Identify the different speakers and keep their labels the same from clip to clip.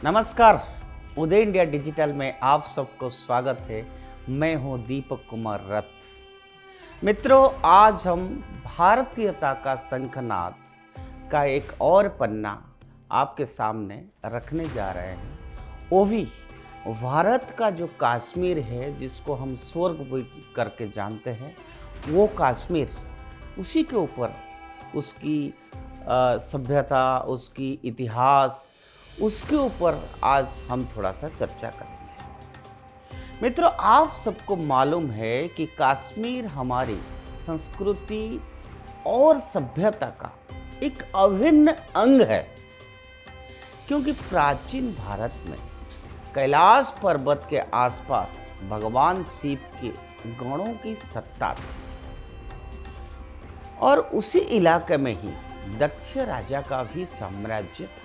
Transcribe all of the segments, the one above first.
Speaker 1: नमस्कार। उदय India digital में आप सबको स्वागत है। मैं हूं दीपक कुमार रथ। मित्रों, आज हम भारतीयता का शंखनाद का एक और पन्ना आपके सामने रखने जा रहे हैं। वो भी भारत का जो कश्मीर है, जिसको हम स्वर्ग भी करके जानते हैं, वो कश्मीर, उसी के ऊपर उसकी सभ्यता, उसकी इतिहास, उसके ऊपर आज हम थोड़ा सा चर्चा करेंगे। मित्रों, आप सबको मालूम है कि कश्मीर हमारी संस्कृति और सभ्यता का एक अभिन्न अंग है, क्योंकि प्राचीन भारत में कैलाश पर्वत के आसपास भगवान शिव के गणों की सत्ता थी और उसी इलाके में ही दक्ष राजा का भी साम्राज्य था।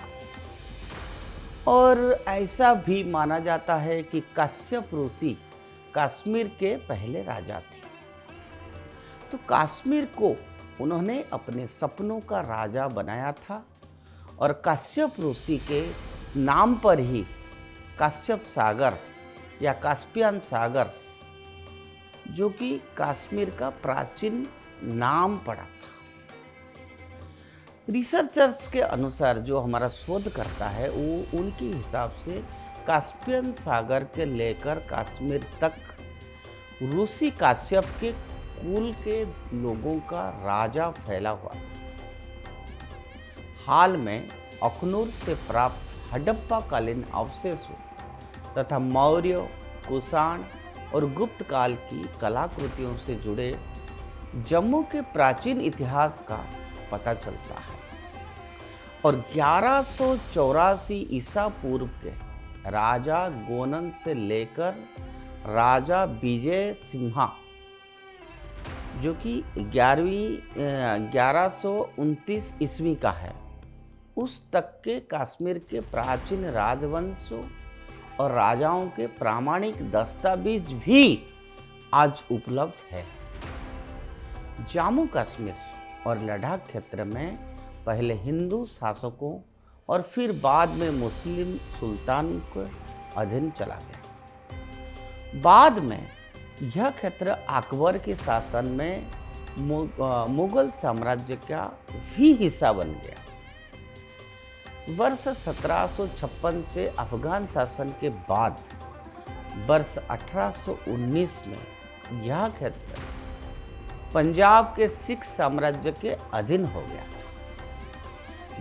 Speaker 1: और ऐसा भी माना जाता है कि कश्यप ऋषि कश्मीर के पहले राजा थे। तो कश्मीर को उन्होंने अपने सपनों का राजा बनाया था और कश्यप ऋषि के नाम पर ही कश्यप सागर या कास्पियन सागर, जो कि कश्मीर का प्राचीन नाम पड़ा था। रिसर्चर्स के अनुसार जो हमारा शोध करता है, वो उनके हिसाब से कास्पियन सागर के लेकर कश्मीर तक ऋषि काश्यप के कुल के लोगों का राजा फैला हुआ था। हाल में अखनूर से प्राप्त हड़प्पा कालीन अवशेषों तथा मौर्य, कुषाण और गुप्त काल की कलाकृतियों से जुड़े जम्मू के प्राचीन इतिहास का पता चलता है। और 1184 ईसा पूर्व के राजा गोनन से लेकर राजा विजय सिम्हा, जो कि 1129 ईस्वी का है, उस तक के कश्मीर के प्राचीन राजवंशों और राजाओं के प्रामाणिक दस्तावेज भी आज उपलब्ध है। जम्मू कश्मीर और लद्दाख क्षेत्र में पहले हिंदू शासकों और फिर बाद में मुस्लिम सुल्तान के अधीन चला गया। बाद में यह क्षेत्र अकबर के शासन में मुगल साम्राज्य का भी हिस्सा बन गया। वर्ष 1756 से अफगान शासन के बाद वर्ष 1819 में यह क्षेत्र पंजाब के सिख साम्राज्य के अधीन हो गया था।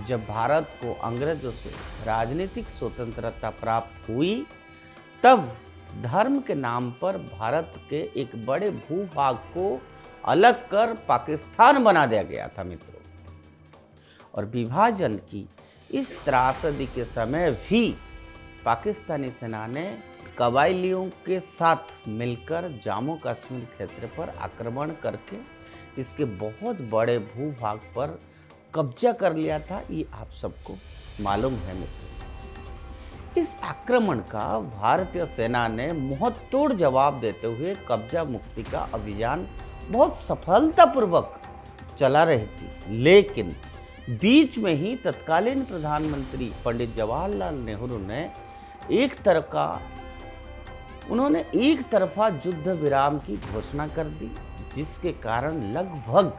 Speaker 1: जब भारत को अंग्रेजों से राजनीतिक स्वतंत्रता प्राप्त हुई, तब धर्म के नाम पर भारत के एक बड़े भूभाग को अलग कर पाकिस्तान बना दिया गया था मित्रों। और विभाजन की इस त्रासदी के समय भी पाकिस्तानी सेना ने कबायलियों के साथ मिलकर जम्मू कश्मीर क्षेत्र पर आक्रमण करके इसके बहुत बड़े भूभाग पर कब्जा कर लिया था। ये आप सबको मालूम है मित्रों। इस आक्रमण का भारतीय सेना ने मुंहतोड़ जवाब देते हुए कब्जा मुक्ति का अभियान बहुत सफलतापूर्वक चला रही थी। लेकिन बीच में ही तत्कालीन प्रधानमंत्री पंडित जवाहरलाल नेहरू ने उन्होंने एक तरफा युद्ध विराम की घोषणा कर दी, जिसके कारण लगभग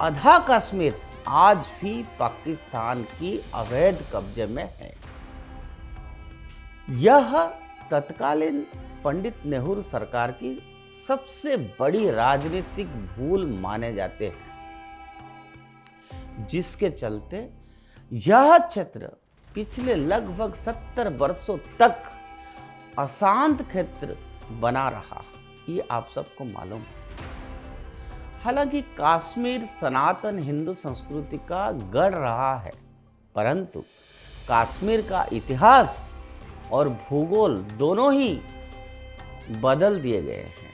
Speaker 1: आधा कश्मीर आज भी पाकिस्तान की अवैध कब्जे में है। यह तत्कालीन पंडित नेहरू सरकार की सबसे बड़ी राजनीतिक भूल माने जाते हैं, जिसके चलते यह क्षेत्र पिछले लगभग 70 वर्षों तक अशांत क्षेत्र बना रहा। ये आप सबको मालूम है। हालांकि कश्मीर सनातन हिंदू संस्कृति का गढ़ रहा है, परंतु कश्मीर का इतिहास और भूगोल दोनों ही बदल दिए गए हैं।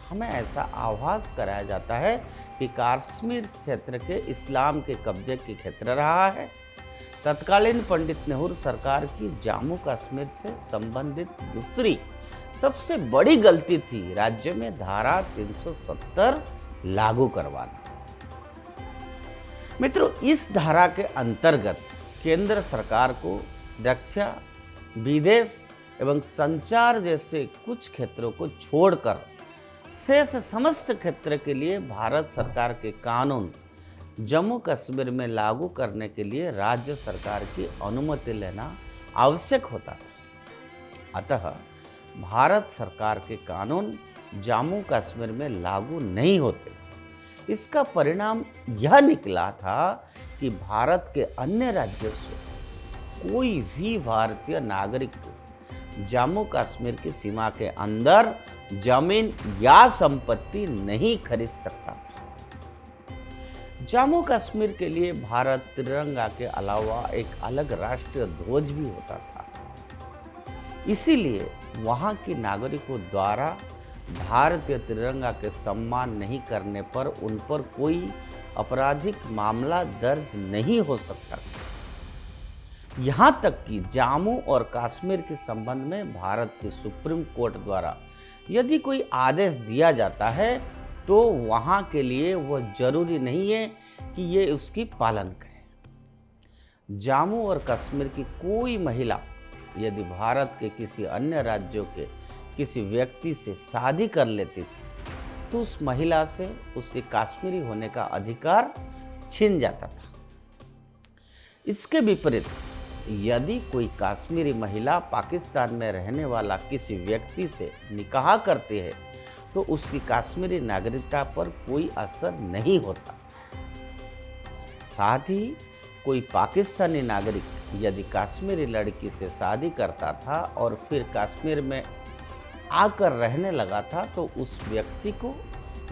Speaker 1: हमें ऐसा आभास कराया जाता है कि कश्मीर क्षेत्र के इस्लाम के कब्जे के क्षेत्र रहा है। तत्कालीन पंडित नेहरू सरकार की जम्मू कश्मीर से संबंधित दूसरी सबसे बड़ी गलती थी राज्य में धारा 370 लागू करवाना। मित्रों, इस धारा के अंतर्गत केंद्र सरकार को रक्षा, विदेश एवं संचार जैसे कुछ क्षेत्रों को छोड़कर शेष समस्त क्षेत्र के लिए भारत सरकार के कानून जम्मू कश्मीर में लागू करने के लिए राज्य सरकार की अनुमति लेना आवश्यक होता है। अतः भारत सरकार के कानून जम्मू कश्मीर में लागू नहीं होते। इसका परिणाम यह निकला था कि भारत के अन्य राज्यों से कोई भी भारतीय नागरिक जम्मू कश्मीर की सीमा के अंदर जमीन या संपत्ति नहीं खरीद सकता। जम्मू कश्मीर के लिए भारत तिरंगा के अलावा एक अलग राष्ट्रीय ध्वज भी होता था। इसीलिए वहां के नागरिकों द्वारा भारतीय तिरंगा के सम्मान नहीं करने पर उन पर कोई आपराधिक मामला दर्ज नहीं हो सकता। यहाँ तक कि जम्मू और कश्मीर के संबंध में भारत के सुप्रीम कोर्ट द्वारा यदि कोई आदेश दिया जाता है तो वहाँ के लिए वह जरूरी नहीं है कि ये उसकी पालन करे। जम्मू और कश्मीर की कोई महिला यदि भारत के किसी अन्य राज्यों के किसी व्यक्ति से शादी कर लेती थी तो उस महिला से उसके कश्मीरी होने का अधिकार छिन जाता था। इसके विपरीत यदि कोई कश्मीरी महिला पाकिस्तान में रहने वाला किसी व्यक्ति से निकाह करती है तो उसकी कश्मीरी नागरिकता पर कोई असर नहीं होता। साथ ही कोई पाकिस्तानी नागरिक यदि कश्मीरी लड़की से शादी करता था और फिर कश्मीर में आकर रहने लगा था तो उस व्यक्ति को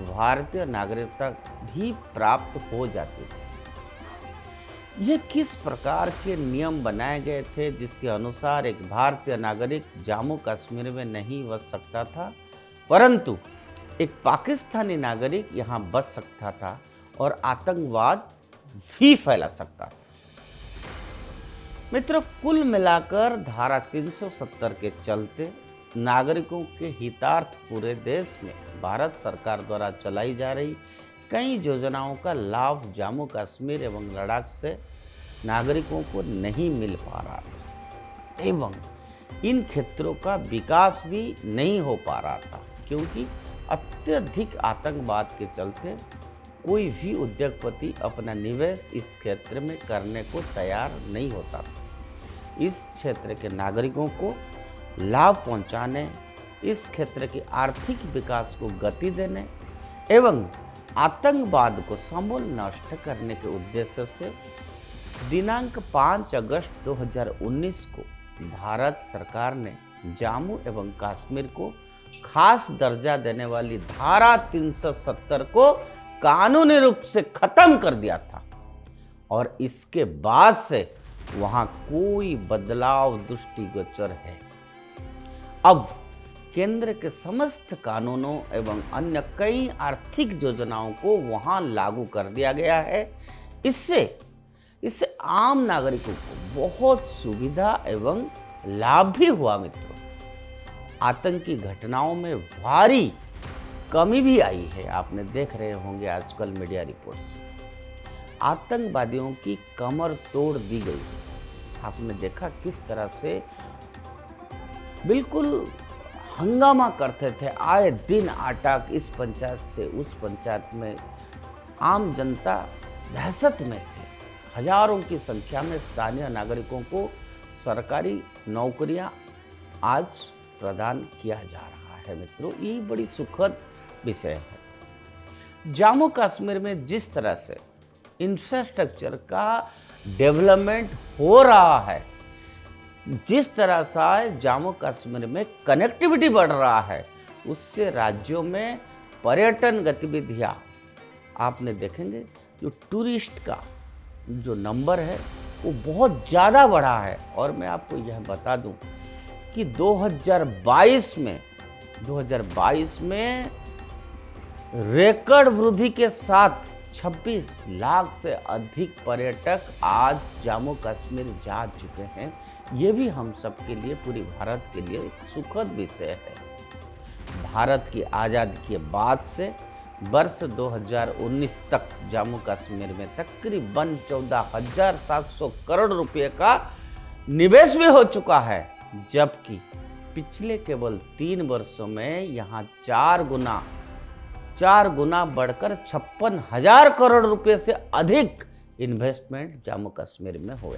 Speaker 1: भारतीय नागरिकता भी प्राप्त हो जाती थी। ये किस प्रकार के नियम बनाए गए थे जिसके अनुसार एक भारतीय नागरिक जम्मू कश्मीर में नहीं बस सकता था परंतु एक पाकिस्तानी नागरिक यहाँ बस सकता था और आतंकवाद भी फैला सकता था। मित्रों, कुल मिलाकर धारा 370 के चलते नागरिकों के हितार्थ पूरे देश में भारत सरकार द्वारा चलाई जा रही कई योजनाओं का लाभ जम्मू कश्मीर एवं लद्दाख से नागरिकों को नहीं मिल पा रहा एवं इन क्षेत्रों का विकास भी नहीं हो पा रहा था क्योंकि अत्यधिक आतंकवाद के चलते कोई भी उद्योगपति अपना निवेश इस क्षेत्र में करने को तैयार नहीं होता था। इस क्षेत्र के नागरिकों को लाभ पहुंचाने, इस क्षेत्र के आर्थिक विकास को गति देने एवं आतंकवाद को समूल नष्ट करने के उद्देश्य से दिनांक 5 अगस्त 2019 को भारत सरकार ने जम्मू एवं कश्मीर को खास दर्जा देने वाली धारा 370 को कानूनी रूप से खत्म कर दिया था और इसके बाद से वहां कोई बदलाव दृष्टिगोचर है। अब केंद्र के समस्त कानूनों एवं अन्य कई आर्थिक योजनाओं को वहां लागू कर दिया गया है। इससे आम नागरिकों को बहुत सुविधा एवं लाभ भी हुआ। मित्रों, आतंकी घटनाओं में भारी कमी भी आई है। आपने देख रहे होंगे आजकल मीडिया रिपोर्ट से आतंकवादियों की कमर तोड़ दी गई है। आपने देखा किस तरह से बिल्कुल हंगामा करते थे, आए दिन अटैक इस पंचायत से उस पंचायत में, आम जनता दहशत में थे। हजारों की संख्या में स्थानीय नागरिकों को सरकारी नौकरियां आज प्रदान किया जा रहा है। मित्रों, ये बड़ी सुखद विषय है। जम्मू कश्मीर में जिस तरह से इंफ्रास्ट्रक्चर का डेवलपमेंट हो रहा है, जिस तरह से जम्मू कश्मीर में कनेक्टिविटी बढ़ रहा है, उससे राज्यों में पर्यटन गतिविधियां आपने देखेंगे जो टूरिस्ट का जो नंबर है वो बहुत ज़्यादा बढ़ा है। और मैं आपको यह बता दूं कि 2022 में रिकॉर्ड वृद्धि के साथ 26 लाख से अधिक पर्यटक आज जम्मू कश्मीर जा चुके हैं। ये भी हम सब के लिए, पूरी भारत के लिए एक सुखद विषय है। भारत की आज़ादी के बाद से वर्ष 2019 तक जम्मू कश्मीर में तकरीबन 14,700 करोड़ रुपए का निवेश भी हो चुका है, जबकि पिछले केवल 3 वर्षों में यहाँ 4 गुना बढ़कर 56,000 करोड़ रुपए से अधिक इन्वेस्टमेंट जम्मू कश्मीर में हुआ।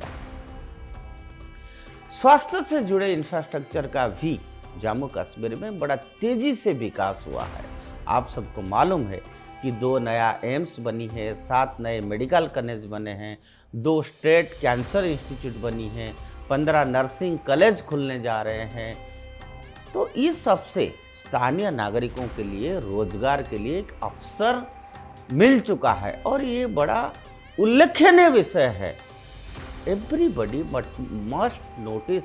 Speaker 1: स्वास्थ्य से जुड़े इंफ्रास्ट्रक्चर का भी जम्मू कश्मीर में बड़ा तेजी से विकास हुआ है। आप सबको मालूम है कि 2 नया एम्स बनी है, 7 नए मेडिकल कॉलेज बने हैं, 2 स्टेट कैंसर इंस्टीट्यूट बनी है, 15 नर्सिंग कॉलेज खुलने जा रहे हैं। तो इस सबसे स्थानीय नागरिकों के लिए रोजगार के लिए एक अवसर मिल चुका है और ये बड़ा उल्लेखनीय विषय है। Everybody must notice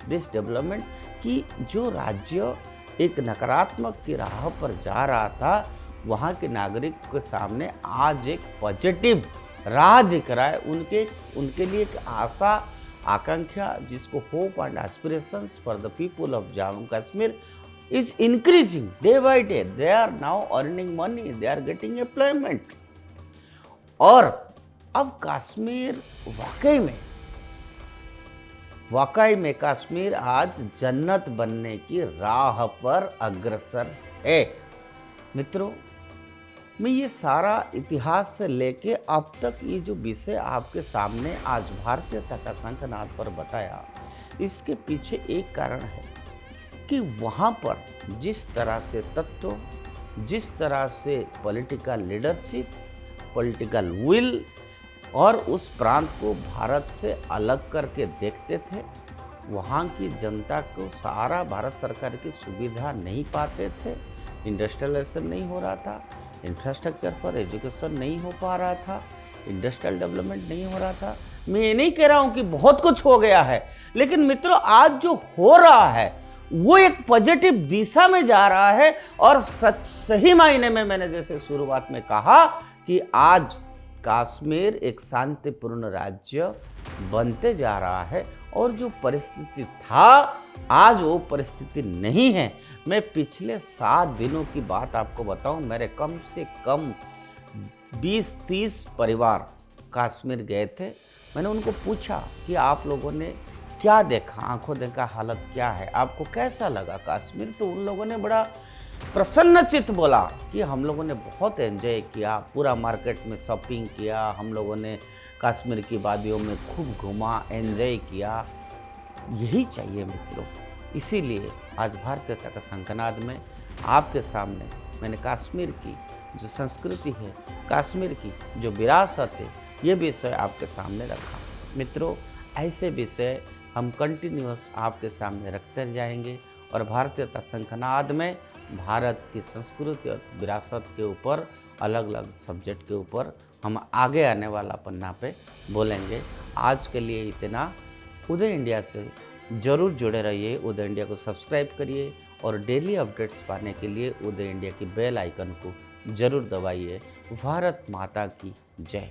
Speaker 1: this development कि जो राज्य एक नकारात्मक की राह पर जा रहा था, वहाँ के नागरिक के सामने आज एक पॉजिटिव राह दिख रहा है। उनके लिए एक आशा आकांक्षा, जिसको hope and aspirations for the people of Jammu Kashmir is increasing day by day. They are now earning money, they are getting employment. और अब कश्मीर वाकई में कश्मीर आज जन्नत बनने की राह पर अग्रसर है। मित्रों, मैं ये सारा इतिहास से लेके अब तक ये जो विषय आपके सामने आज भारतीयता का शंखनाद पर बताया, इसके पीछे एक कारण है कि वहाँ पर जिस तरह से तत्व, जिस तरह से पॉलिटिकल लीडरशिप, पॉलिटिकल विल और उस प्रांत को भारत से अलग करके देखते थे, वहाँ की जनता को सारा भारत सरकार की सुविधा नहीं पाते थे, इंडस्ट्रियलाइजेशन नहीं हो रहा था, इंफ्रास्ट्रक्चर पर एजुकेशन नहीं हो पा रहा था, इंडस्ट्रियल डेवलपमेंट नहीं हो रहा था। मैं ये नहीं कह रहा हूँ कि बहुत कुछ हो गया है, लेकिन मित्रों आज जो हो रहा है वो एक पॉजिटिव दिशा में जा रहा है। और सही मायने में मैंने जैसे शुरुआत में कहा कि आज कश्मीर एक शांतिपूर्ण राज्य बनते जा रहा है और जो परिस्थिति था आज वो परिस्थिति नहीं है। मैं पिछले 7 दिनों की बात आपको बताऊं, मेरे कम से कम 20-30 परिवार कश्मीर गए थे। मैंने उनको पूछा कि आप लोगों ने क्या देखा, आंखों देखा हालत क्या है, आपको कैसा लगा कश्मीर। तो उन लोगों ने बड़ा प्रसन्नचित बोला कि हम लोगों ने बहुत एंजॉय किया, पूरा मार्केट में शॉपिंग किया, हम लोगों ने कश्मीर की वादियों में खूब घूमा, एंजॉय किया। यही चाहिए मित्रों। इसीलिए आज भारतीयता का शंखनाद में आपके सामने मैंने कश्मीर की जो संस्कृति है, कश्मीर की जो विरासत है, ये विषय आपके सामने रखा। मित्रों, ऐसे विषय हम कंटिन्यूअस आपके सामने रखते जाएंगे और भारतीयता शंखनाद में भारत की संस्कृति और विरासत के ऊपर अलग अलग सब्जेक्ट के ऊपर हम आगे आने वाला पन्ना पे बोलेंगे। आज के लिए इतना। उदय इंडिया से ज़रूर जुड़े रहिए, उदय इंडिया को सब्सक्राइब करिए और डेली अपडेट्स पाने के लिए उदय इंडिया की बेल आइकन को ज़रूर दबाइए। भारत माता की जय।